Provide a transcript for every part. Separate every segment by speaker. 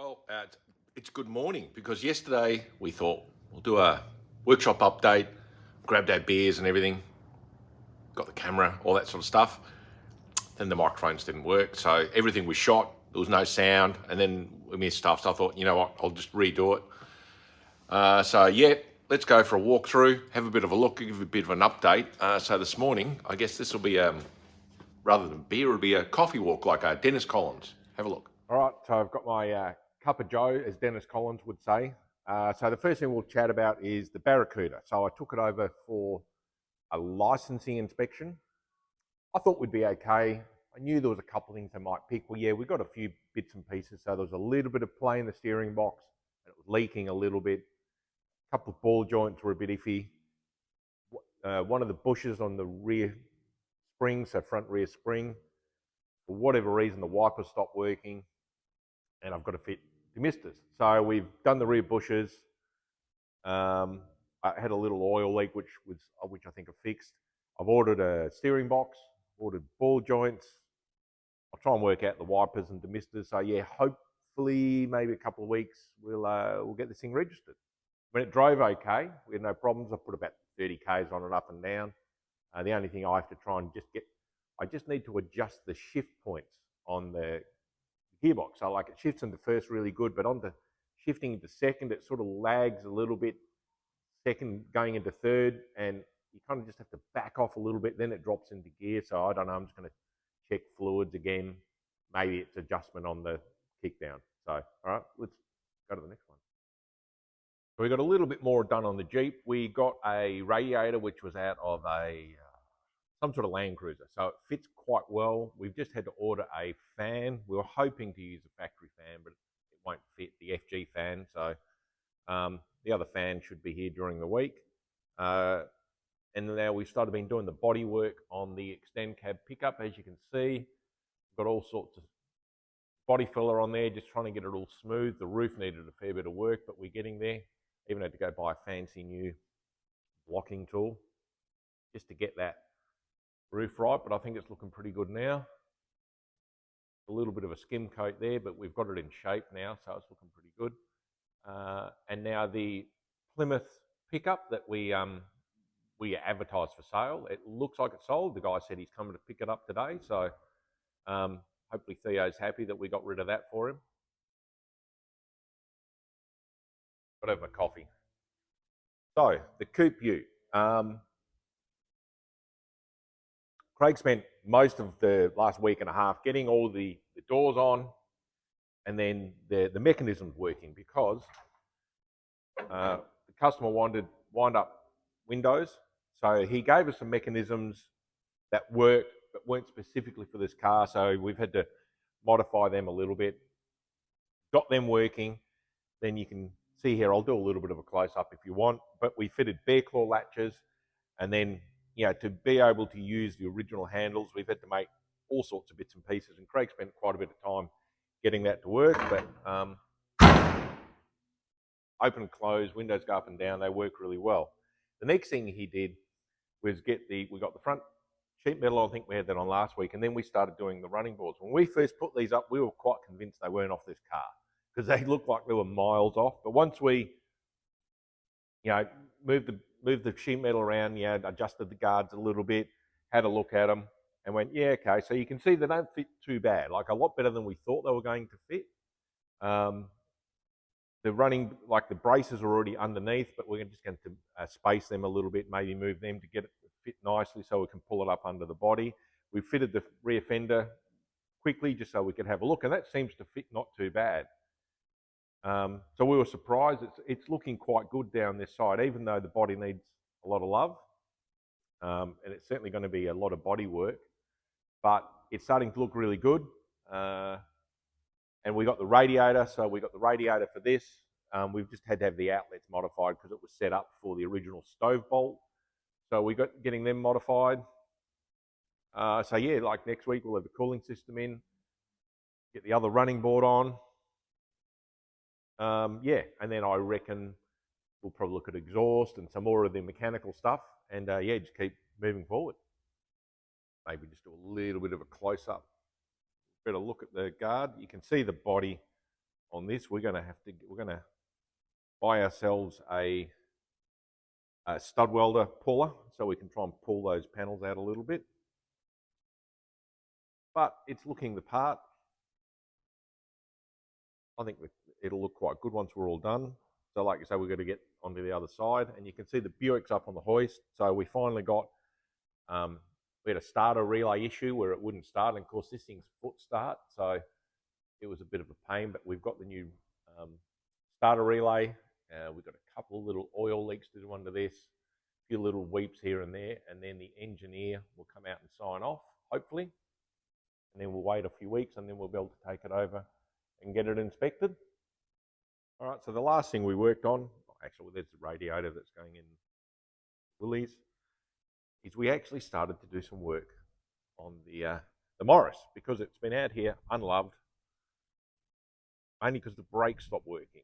Speaker 1: Well, it's good morning because yesterday we thought we'll do a workshop update, grabbed our beers and everything, got the camera, all that sort of stuff. Then the microphones didn't work, so everything was shot. There was no sound, and then we missed stuff. So I thought, you know what, I'll just redo it. So let's go for a walkthrough, have a bit of a look, give a bit of an update. So this morning, I guess this will be rather than beer, it'll be a coffee walk like Dennis Collins. Have a look. All right, so I've got my cup of joe, as Dennis Collins would say. So the first thing we'll chat about is the Barracuda. So I took it over for a licensing inspection. I thought we'd be okay. I knew there was a couple of things they might pick. Well, yeah, we got a few bits and pieces. So there was a little bit of play in the steering box, and it was leaking a little bit. A couple of ball joints were a bit iffy. One of the bushes on the rear spring, so front rear spring, for whatever reason, the wiper stopped working, and I've got to fit demisters. So we've done the rear bushes. I had a little oil leak, which I think are fixed. I've ordered a steering box, ordered ball joints. I'll try and work out the wipers and demisters. So yeah, hopefully maybe a couple of weeks we'll get this thing registered. When it drove okay, we had no problems. I put about 30 k's on it up and down. The only thing I have to try and I just need to adjust the shift points on the gearbox. So like it shifts into first really good, but on the shifting into second, it sort of lags a little bit. Second going into third, and you kind of just have to back off a little bit. Then it drops into gear. So I don't know. I'm just going to check fluids again. Maybe it's adjustment on the kickdown. So all right, let's go to the next one. So we got a little bit more done on the Jeep. We got a radiator which was out of some sort of Land Cruiser, so it fits quite well. We've just had to order a fan. We were hoping to use a factory fan, but it won't fit, the FG fan. So the other fan should be here during the week. And now we've started doing the body work on the extend cab pickup. As you can see, we've got all sorts of body filler on there, just trying to get it all smooth. The roof needed a fair bit of work, but we're getting there. Even had to go buy a fancy new blocking tool just to get that roof right, but I think it's looking pretty good now. A little bit of a skim coat there, but we've got it in shape now, so it's looking pretty good. And now the Plymouth pickup that we advertised for sale, it looks like it's sold. The guy said he's coming to pick it up today, so hopefully Theo's happy that we got rid of that for him. Got to have my coffee. So the Coupe Ute. Craig spent most of the last week and a half getting all the doors on, and then the mechanisms working, because the customer wanted wind-up windows. So he gave us some mechanisms that worked but weren't specifically for this car, so we've had to modify them a little bit. Got them working. Then you can see here, I'll do a little bit of a close-up if you want, but we fitted bear claw latches, and then to be able to use the original handles, we've had to make all sorts of bits and pieces, and Craig spent quite a bit of time getting that to work, but open and close, windows go up and down, they work really well. The next thing he did was we got the front sheet metal, I think we had that on last week, and then we started doing the running boards. When we first put these up, we were quite convinced they weren't off this car, because they looked like they were miles off. But once we, moved the sheet metal around, adjusted the guards a little bit, had a look at them, and went, yeah, okay. So you can see they don't fit too bad, like a lot better than we thought they were going to fit. The running, like the braces are already underneath, but we're just going to space them a little bit, maybe move them to get it to fit nicely so we can pull it up under the body. We fitted the rear fender quickly just so we could have a look, and that seems to fit not too bad. So we were surprised. It's looking quite good down this side, even though the body needs a lot of love, and it's certainly going to be a lot of body work, but it's starting to look really good. And we got the radiator, so we got the radiator for this. We've just had to have the outlets modified because it was set up for the original stove bolt. So we got getting them modified. So yeah, like next week we'll have the cooling system in, get the other running board on. And then I reckon we'll probably look at exhaust and some more of the mechanical stuff, and just keep moving forward. Maybe just do a little bit of a close-up. Better look at the guard. You can see the body on this, we're going to buy ourselves a stud welder puller so we can try and pull those panels out a little bit. But it's looking the part. I think it'll look quite good once we're all done. So like I say, we're going to get onto the other side, and you can see the Buick's up on the hoist. So we finally got, we had a starter relay issue where it wouldn't start, and of course this thing's foot start, so it was a bit of a pain, but we've got the new starter relay. We've got a couple of little oil leaks to do under this, a few little weeps here and there, and then the engineer will come out and sign off, hopefully. And then we'll wait a few weeks, and then we'll be able to take it over and get it inspected. All right, so the last thing we worked on, actually there's the radiator that's going in Willie's, is we actually started to do some work on the Morris, because it's been out here unloved, only because the brakes stopped working.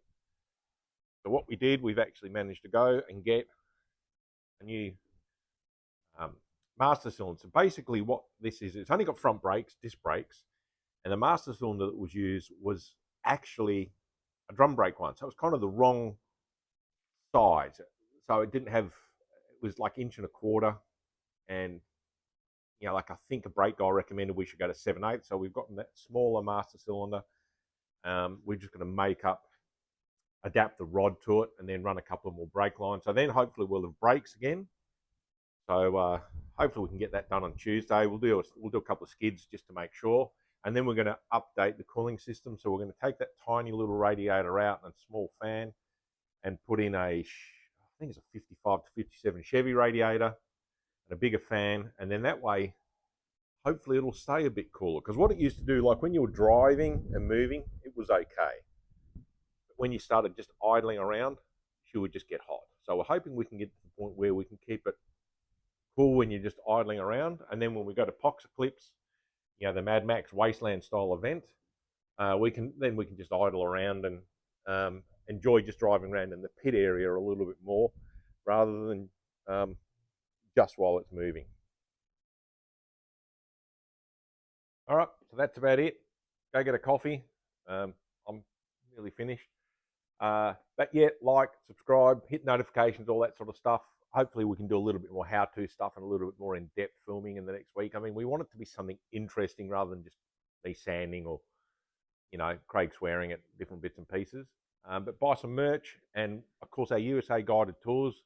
Speaker 1: So what we did, we've actually managed to go and get a new master cylinder. So basically what this is, it's only got front brakes, disc brakes, and the master cylinder that was used was actually a drum brake one. So it was kind of the wrong size. So it didn't have, it was like 1.25 inches, and you know, like I think a brake guy recommended we should go to 7/8. So we've gotten that smaller master cylinder. We're just going to adapt the rod to it, and then run a couple of more brake lines. So then hopefully we'll have brakes again. So hopefully we can get that done on Tuesday. We'll do a couple of skids just to make sure. And then we're going to update the cooling system. So we're going to take that tiny little radiator out and a small fan and put in I think it's a 55 to 57 Chevy radiator and a bigger fan. And then that way, hopefully it'll stay a bit cooler. Because what it used to do, like when you were driving and moving, it was okay. But when you started just idling around, she would just get hot. So we're hoping we can get to the point where we can keep it cool when you're just idling around. And then when we go to Pox Eclipse, you know, the Mad Max Wasteland style event, we can just idle around and enjoy just driving around in the pit area a little bit more, rather than just while it's moving. All right, so that's about it. Go get a coffee. I'm nearly finished. But yeah, like, subscribe, hit notifications, all that sort of stuff. Hopefully we can do a little bit more how-to stuff and a little bit more in-depth filming in the next week. I mean, we want it to be something interesting rather than just me sanding or, you know, Craig swearing at different bits and pieces. But buy some merch, and of course our USA guided tours.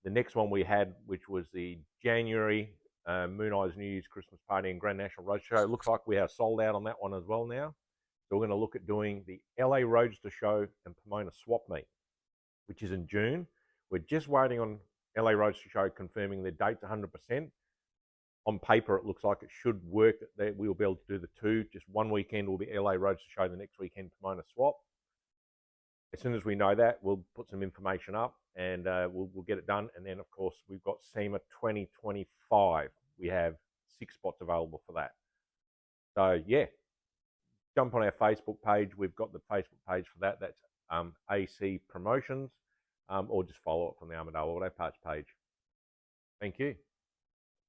Speaker 1: The next one we had, which was the January Moon Eyes New Year's Christmas Party and Grand National Roadshow. It looks like we are sold out on that one as well now. So we're going to look at doing the LA Roadster Show and Pomona Swap Meet, which is in June. We're just waiting on LA Roadster Show confirming their dates 100%. On paper, it looks like it should work, that we'll be able to do the two. Just one weekend will be LA Roadster Show, the next weekend Pomona Swap. As soon as we know that, we'll put some information up, and we'll get it done. And then, of course, we've got SEMA 2025. We have 6 spots available for that. So, yeah, jump on our Facebook page. We've got the Facebook page for that. That's AC Promotions. Or just follow it from the Armadale Auto Parts page. Thank you.